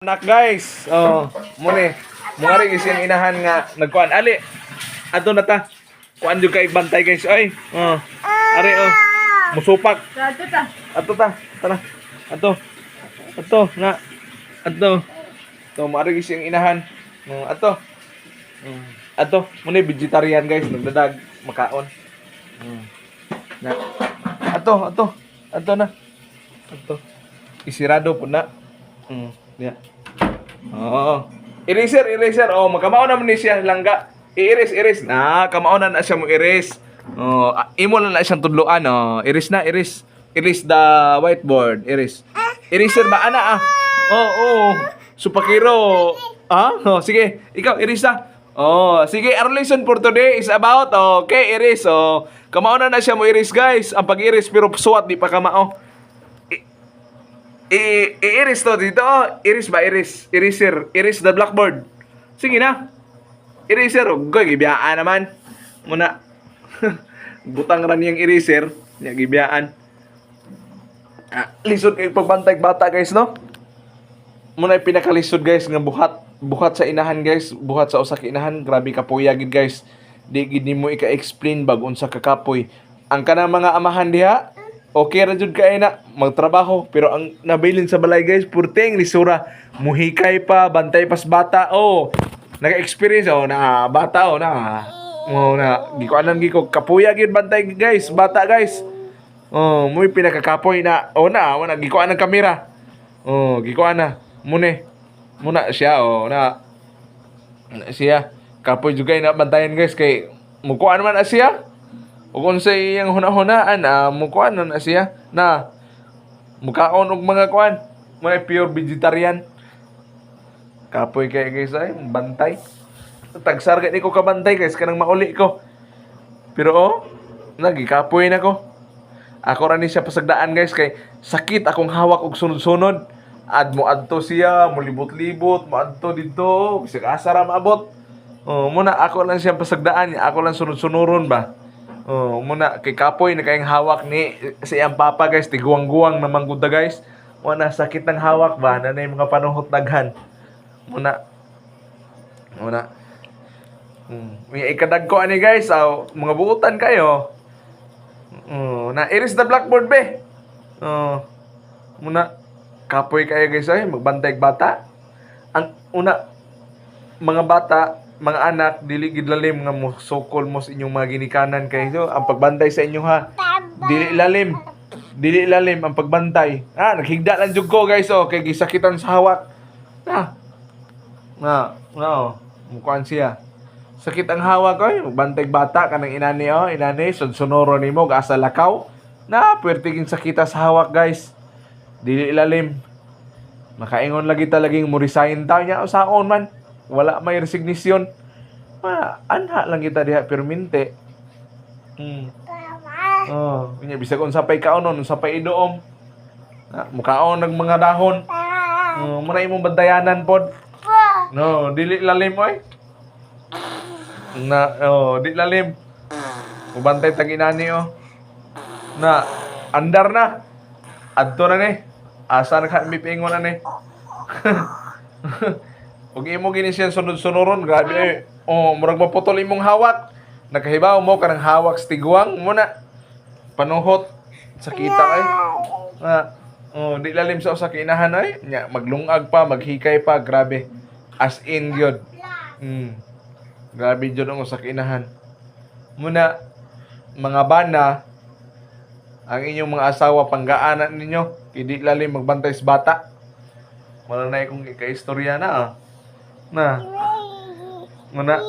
anak guys. Oh, muni. Mga rin isang inahan nga nagkuan ali. Ato na ta. Kuan jud kay bantay guys. Oy. Oh. Ari oh. Musupak. Ato ta. Ato ta. Tara. Ato. Ato nga. Ato. To mga rin isang inahan. Ato. Ato, muni vegetarian guys, nagdadag makaon. Na. Ato na. Ato. Isirado po na. Yeah. Oo. Eraser. Oh, magkamao naman ni siya langga. Iris. Na, kamao na siya mo iris. Oh, imo na siyang tudloan. Oh, iris. Iris the whiteboard. Iris. Eraser ba ana ah? Oh. Supakiro. Ah? Oh, sige. Ikaw iris na. Oh, sige. Our lesson for today is about okay, iris. Oh, kamao na siya mo iris guys. Ang pag-iris pero suwat di pa kamao. I-iris to dito. Iris ba? Eraser. Iris the blackboard. Sige na. Eraser. Goy, gibiyaan naman. Muna. Butang ran yung eraser. Gibiyaan. Lisod kayo pagbantay bata guys, no? Muna yung pinakalisod guys nga buhat sa inahan guys. Buhat sa usa ka inahan. Grabe kapuya gid guys. Di gid nimo ika-explain bag unsa ka kapoy. Ang kanang mga amahan diha, okay ra jud kay na magtrabaho pero ang nabilin sa balay guys purteng lisura muhikay pa bantay pas bata naka-experience na bata na gikuanan gi ko kapuya gid bantay guys bata guys muy pinakakapoy na na gikuan ang kamera gikuan na muna siya na siya kapoy jud kay na bantayan guys kay mukuan man siya. O kung sa iyang hunahunaan, mukuan na siya na mukaon og mga kuan, mga pure vegetarian. Kapoy kay guys ay bantay. Tagsar gani ko kabantay guys kanang mauli ko. Pero nagikapoy na ko. Ako ra ni siya pasagdaan guys kay sakit akong hawak og sunod-sunod. Adto siya, mulibot-libot, moadto dito, bisag asa ra maabot. Muna ako lang siya pasagdaan, ako lang sunod-sunuron ba. Muna kay kapoy na kayong hawak ni sa iyang papa guys, tiguang-guwang na mangguda guys. Muna sakit ng hawak ba na yung mga panuhot daghan. Muna. May ikadag ko ani guys, mga buutan kayo. Na iris the blackboard be. Muna kapoy kayo guys ay magbantay bata. Ang una mga bata mga anak, dili gid lalim nga mo sokol mo sa inyong mga ginikanan kayo. Ang pagbantay sa inyo ha. Dili lalim ang pagbantay. Naghigda lang jud ko guys kay gisakitan sa hawak. Mukuan siya. Sakit ang hawak bantay bata kanang inani sunsonoro nimo asa lakaw. Puwerte ging sakita sa hawak guys. Dili lalim. Makaingon lagi talaging mo resign ta nya usaon man. Wala may resignisyon. Anha lang kita diha perminte. Kanya bisag unsapay kaonon, unsapay idoom. Mukaon ng mga dahon. Muna imong bantayanan pod. No, dili lalim oy. Di lalim. Mubantay tag inani Na andar na. Adto na ni. Asa na ka mipingon na ni. Ug imo gini siya sunod-sunuron, grabe murag maputol imong hawak. Nakahibaw mo kanang hawak stigwang muna. Panuhot sakita di lalim sa usa ka inahan nya maglungag pa, maghikay pa, grabe. As in gyud. Grabe jud ang usa ka inahan. Muna mga bana ang inyong mga asawa panggaanan ninyo, di lalim magbantay sa bata. Wala na ikong ika-istorya na. Muna.